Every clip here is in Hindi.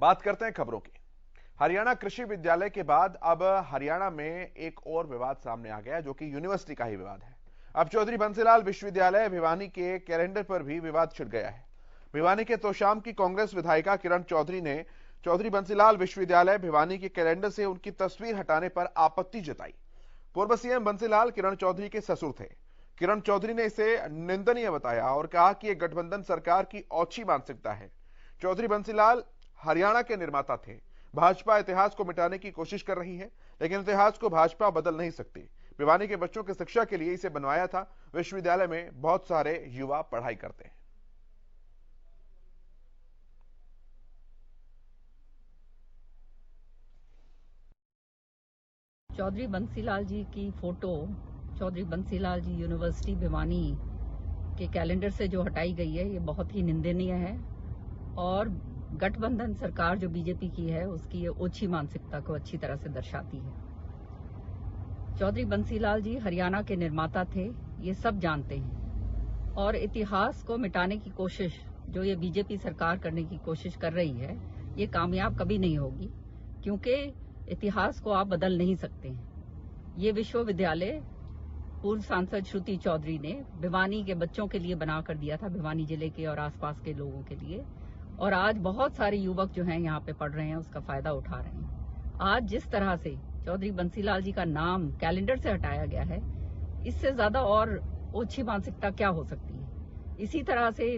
बात करते हैं खबरों की। हरियाणा कृषि विद्यालय के बाद अब हरियाणा में एक और विवाद सामने आ गया, जो कि यूनिवर्सिटी का ही विवाद है। अब चौधरी बंसीलाल विश्वविद्यालय भिवानी के कैलेंडर पर भी विवाद छिड़ गया है। भिवानी के तोशाम की कांग्रेस विधायिका किरण चौधरी ने चौधरी बंसीलाल विश्वविद्यालय भिवानी के कैलेंडर से उनकी तस्वीर हटाने पर आपत्ति जताई। पूर्व सीएम बंसीलाल किरण चौधरी के ससुर थे। किरण चौधरी ने इसे निंदनीय बताया और कहा कि यह गठबंधन सरकार की ओछी मानसिकता है। चौधरी बंसीलाल हरियाणा के निर्माता थे। भाजपा इतिहास को मिटाने की कोशिश कर रही है, लेकिन इतिहास को भाजपा बदल नहीं सकती। भिवानी के बच्चों की शिक्षा के लिए इसे बनवाया था। विश्वविद्यालय में बहुत सारे युवा पढ़ाई करते हैं। चौधरी बंसीलाल जी की फोटो चौधरी बंसीलाल जी यूनिवर्सिटी भिवानी के कैलेंडर से जो हटाई गई है, ये बहुत ही निंदनीय है और गठबंधन सरकार जो बीजेपी की है उसकी ये ओछी मानसिकता को अच्छी तरह से दर्शाती है। चौधरी बंसीलाल जी हरियाणा के निर्माता थे, ये सब जानते हैं, और इतिहास को मिटाने की कोशिश जो ये बीजेपी सरकार करने की कोशिश कर रही है, ये कामयाब कभी नहीं होगी, क्योंकि इतिहास को आप बदल नहीं सकते हैं। ये विश्वविद्यालय पूर्व सांसद श्रुति चौधरी ने भिवानी के बच्चों के लिए बना कर दिया था, भिवानी जिले के और आसपास के लोगों के लिए, और आज बहुत सारे युवक जो हैं यहाँ पे पढ़ रहे हैं, उसका फायदा उठा रहे हैं। आज जिस तरह से चौधरी बंसीलाल जी का नाम कैलेंडर से हटाया गया है, इससे ज्यादा और ओछी मानसिकता क्या हो सकती है। इसी तरह से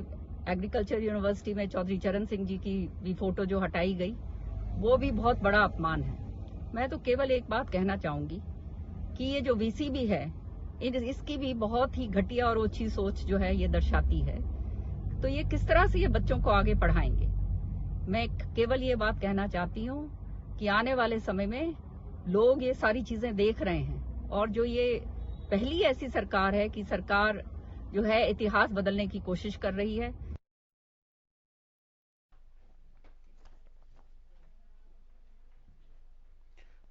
एग्रीकल्चर यूनिवर्सिटी में चौधरी चरण सिंह जी की भी फोटो जो हटाई गई, वो भी बहुत बड़ा अपमान है। मैं तो केवल एक बात कहना चाहूंगी कि ये जो वीसीबी है, इसकी भी बहुत ही घटिया और ओछी सोच जो है ये दर्शाती है। तो ये किस तरह से ये बच्चों को आगे पढ़ाएंगे। मैं केवल ये बात कहना चाहती हूँ कि आने वाले समय में लोग ये सारी चीजें देख रहे हैं, और जो ये पहली ऐसी सरकार है कि सरकार जो है इतिहास बदलने की कोशिश कर रही है।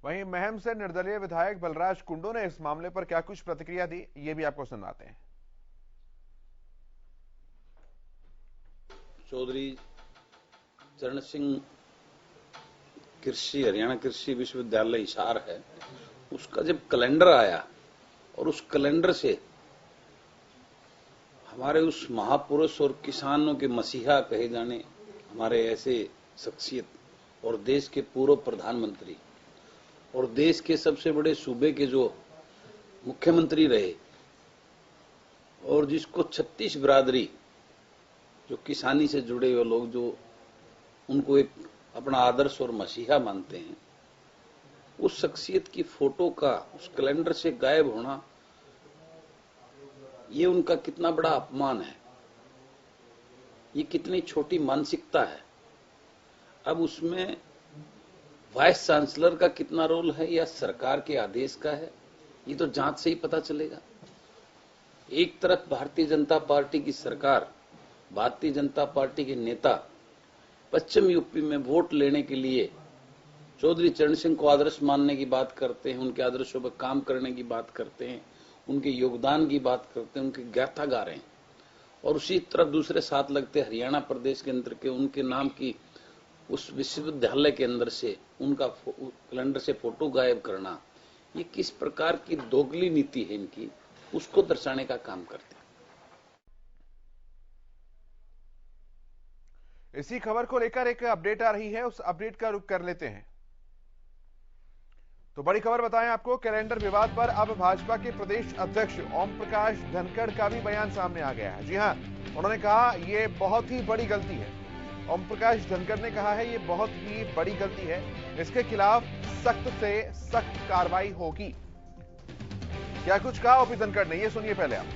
वहीं महम से निर्दलीय विधायक बलराज कुंडू ने इस मामले पर क्या कुछ प्रतिक्रिया दी, ये भी आपको सुनाते हैं। चौधरी चरण सिंह हरियाणा कृषि विश्वविद्यालय हिसार है, उसका जब कैलेंडर आया और उस कैलेंडर से हमारे उस महापुरुष और किसानों के मसीहा कहे जाने हमारे ऐसे शख्सियत और देश के पूर्व प्रधानमंत्री और देश के सबसे बड़े सूबे के जो मुख्यमंत्री रहे, और जिसको 36 बिरादरी जो किसानी से जुड़े हुए लोग जो उनको एक अपना आदर्श और मसीहा मानते हैं, उस शख्सियत की फोटो का उस कैलेंडर से गायब होना, ये उनका कितना बड़ा अपमान है, ये कितनी छोटी मानसिकता है। अब उसमें वाइस चांसलर का कितना रोल है या सरकार के आदेश का है, ये तो जांच से ही पता चलेगा। एक तरफ भारतीय जनता पार्टी की सरकार, भारतीय जनता पार्टी के नेता पश्चिम यूपी में वोट लेने के लिए चौधरी चरण सिंह को आदर्श मानने की बात करते हैं, उनके आदर्शों पर काम करने की बात करते हैं, उनके योगदान की बात करते हैं, उनकी गाथा गा रहे हैं, और उसी तरफ दूसरे साथ लगते हरियाणा प्रदेश के अंदर के उनके नाम की उस विश्वविद्यालय के अंदर से उनका कैलेंडर से फोटो गायब करना, ये किस प्रकार की दोगली नीति है इनकी, उसको दर्शाने का काम करते हैं। इसी खबर को लेकर एक अपडेट आ रही है, उस अपडेट का रुख कर लेते हैं। तो बड़ी खबर बताएं आपको, कैलेंडर विवाद पर अब भाजपा के प्रदेश अध्यक्ष ओम प्रकाश धनखड़ का भी बयान सामने आ गया है। जी हां, उन्होंने कहा यह बहुत ही बड़ी गलती है। ओम प्रकाश धनखड़ ने कहा है ये बहुत ही बड़ी गलती है, इसके खिलाफ सख्त से सख्त कार्रवाई होगी। क्या कुछ कहा ओपी धनखड़ ने, ये सुनिए पहले आप।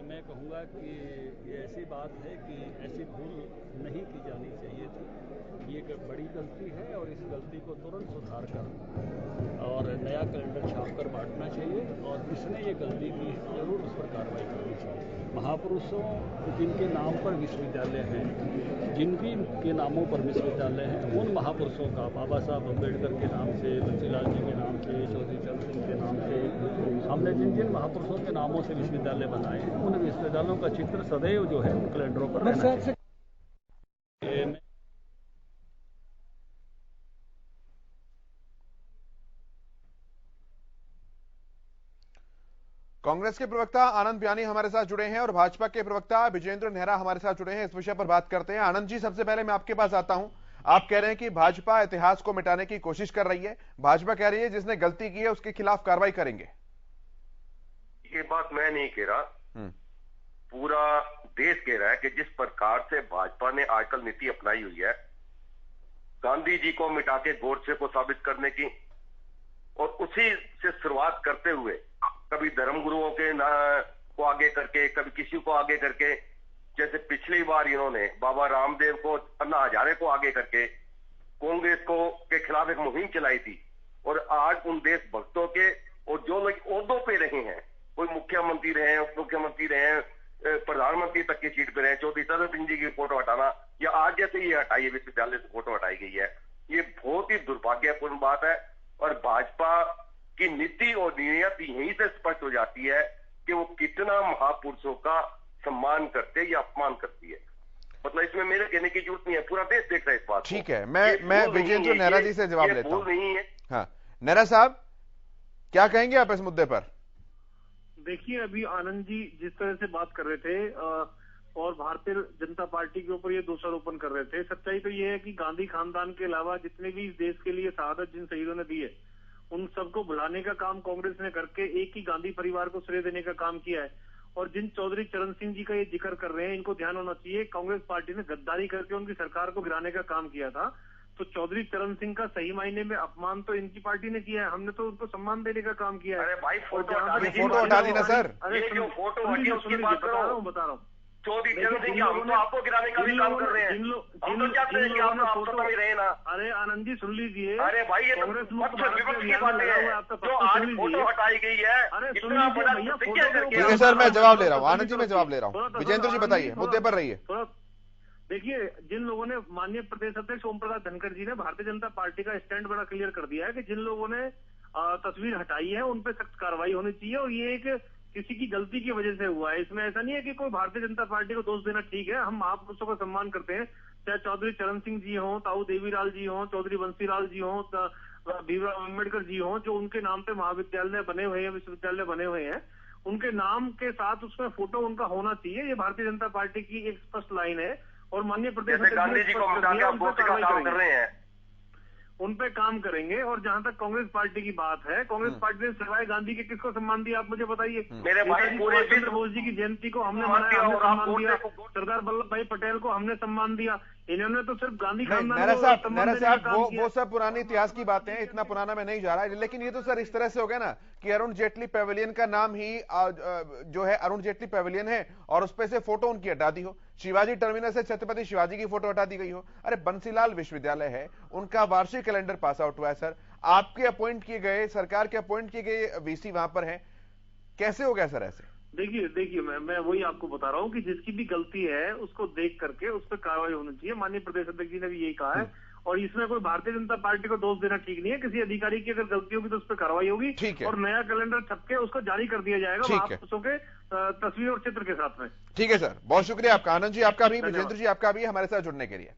मैं कहूँगा कि ये ऐसी बात है कि ऐसी भूल नहीं की जानी चाहिए थी। ये एक बड़ी गलती है और इस गलती को तुरंत सुधार कर और नया कैलेंडर छापकर बांटना चाहिए, और जिसने ये गलती की है जरूर उस पर कार्रवाई करनी चाहिए। महापुरुषों जिनके नाम पर विश्वविद्यालय हैं, जिन भी के नामों पर विश्वविद्यालय हैं, उन महापुरुषों का बाबा साहब अम्बेडकर के नाम से, बंसीलाल जी के नाम से, चौधरी चरण सिंह के नाम से, हमने जिन जिन महापुरुषों के नामों से विश्वविद्यालय बनाए, उन विश्वविद्यालयों का चित्र सदैव जो है उन कैलेंडरों पर रहना चाहिए। कांग्रेस के प्रवक्ता आनंद बयानी हमारे साथ जुड़े हैं और भाजपा के प्रवक्ता विजेंद्र नेहरा हमारे साथ जुड़े हैं। इस विषय पर बात करते हैं। आनंद जी, सबसे पहले मैं आपके पास आता हूं। आप कह रहे हैं कि भाजपा इतिहास को मिटाने की कोशिश कर रही है। भाजपा कह रही है जिसने गलती की है उसके खिलाफ कार्रवाई करेंगे। ये बात मैं नहीं कह रहा, पूरा देश कह रहा है कि जिस प्रकार से भाजपा ने आजकल नीति अपनाई हुई है, गांधी जी को मिटा के गोडसे को साबित करने की, और उसी से शुरुआत करते हुए कभी धर्मगुरुओं के को आगे करके, कभी किसी को आगे करके, जैसे पिछली बार इन्होंने बाबा रामदेव को, अन्ना हजारे को आगे करके कांग्रेस को के खिलाफ एक मुहिम चलाई थी। और आज उन देशभक्तों के और जो लोग ओहदों पे रहे हैं, कोई मुख्यमंत्री रहे, उप मुख्यमंत्री रहे, प्रधानमंत्री तक की सीट पे रहे, चौधरी चरण सिंह जी की फोटो हटाना या आज जैसे ये हटाई है, विश्वविद्यालय से फोटो हटाई गई है, ये बहुत ही दुर्भाग्यपूर्ण बात है। और भाजपा की नीति और नीयत यहीं से स्पष्ट हो जाती है कि वो कितना महापुरुषों का सम्मान करते या अपमान करती है। मतलब इसमें मेरे कहने की जरूरत नहीं है, पूरा देश देख रहा है इस बात। ठीक है, मैं विजेंद्र नेहरा जी से जवाब लेता हूं। नहीं है। हाँ, नेहरा साहब क्या कहेंगे आप इस मुद्दे पर? देखिए, अभी आनंद जी जिस तरह से बात कर रहे थे और भारतीय जनता पार्टी के ऊपर ये दोषारोपण कर रहे थे, सच्चाई तो ये है कि गांधी खानदान के अलावा जितने भी इस देश के लिए शहादत जिन शहीदों ने दी है, उन सबको भुलाने का काम कांग्रेस ने करके एक ही गांधी परिवार को श्रेय देने का काम किया है। और जिन चौधरी चरण सिंह जी का ये जिक्र कर रहे हैं, इनको ध्यान होना चाहिए, कांग्रेस पार्टी ने गद्दारी करके उनकी सरकार को गिराने का काम किया था। तो चौधरी चरण सिंह का सही मायने में अपमान तो इनकी पार्टी ने किया है, हमने तो उनको सम्मान देने का काम किया है। अरे भाई, फोटो हटा दी ना सर। अरे जो फोटो हटी उसकी बात बता रहा हूँ चौधरी चरण सिंह, हम तो आपको गिराने का भी काम कर रहे हैं। हम तो चाहते हैं कि आप सत्ता में रहे ना। अरे आनंद जी सुन लीजिए, अरे भाई ये तो विपक्ष की बातें हैं जो आज फोटो हटाई गई है। इतना बड़ा प्रतिज्ञा करके। ठीक है सर, मैं जवाब ले रहा हूँ। आनंद जी मैं जवाब ले रहा हूँ। विजेंद्र जी बताइए, मुद्दे पर रहिए। देखिए, जिन लोगों ने, माननीय प्रदेश अध्यक्ष ओम प्रकाश धनखड़ जी ने भारतीय जनता पार्टी का स्टैंड बड़ा क्लियर कर दिया है कि जिन लोगों ने तस्वीर हटाई है उन पर सख्त कार्रवाई होनी चाहिए। और ये एक किसी की गलती की वजह से हुआ है, इसमें ऐसा नहीं है कि कोई भारतीय जनता पार्टी को दोष देना ठीक है। हम महापुरुषों का सम्मान करते हैं, चाहे चौधरी चरण सिंह जी हों, ताऊ देवीलाल जी हों, चौधरी बंसीलाल जी हों, भीमराव अम्बेडकर जी हों, जो उनके नाम पे महाविद्यालय बने हुए हैं, विश्वविद्यालय बने हुए हैं, उनके नाम के साथ उसमें फोटो उनका होना चाहिए। ये भारतीय जनता पार्टी की एक स्पष्ट लाइन है। और माननीय प्रदेश गांधी जी को काम कर रहे हैं, उन पे काम करेंगे। और जहां तक कांग्रेस पार्टी की बात है, कांग्रेस पार्टी ने सिवाय गांधी के किसको सम्मान दिया, आप मुझे बताइए। मेरे भाई सुभाष चंद्र बोस जी की जयंती को हमने मनाया, हमने सम्मान दिया। सरदार वल्लभ भाई पटेल को हमने सम्मान दिया। इन्होंने तो सिर्फ गांधी खानदान नेहरा साहब वो सब पुरानी इतिहास की बातें हैं, इतना पुराना मैं नहीं जा रहा। लेकिन ये तो सर इस तरह से हो गया ना कि अरुण जेटली पैवेलियन का नाम ही जो है अरुण जेटली पैवेलियन है और उस पे से फोटो उनकी हटा दी हो। शिवाजी टर्मिनस से छत्रपति शिवाजी की फोटो हटा दी गई हो। अरे बंसीलाल विश्वविद्यालय है, उनका वार्षिक कैलेंडर पास आउट हुआ है सर। आपके अपॉइंट किए गए, सरकार के अपॉइंट किए गए वीसी वहां पर है, कैसे हो गया सर ऐसे? देखिए मैं वही आपको बता रहा हूँ कि जिसकी भी गलती है उसको देख करके उस पर कार्रवाई होनी चाहिए। माननीय प्रदेश अध्यक्ष जी ने भी यही कहा है। और इसमें कोई भारतीय जनता पार्टी को दोष देना ठीक नहीं है। किसी अधिकारी की अगर गलती होगी तो उस पर कार्रवाई होगी और नया कैलेंडर छप के उसको जारी कर दिया जाएगा महापुरुषों के तस्वीर और चित्र के साथ में। ठीक है सर, बहुत शुक्रिया आपका। आनंद जी आपका भी, विजेंद्र जी आपका भी हमारे साथ जुड़ने के लिए।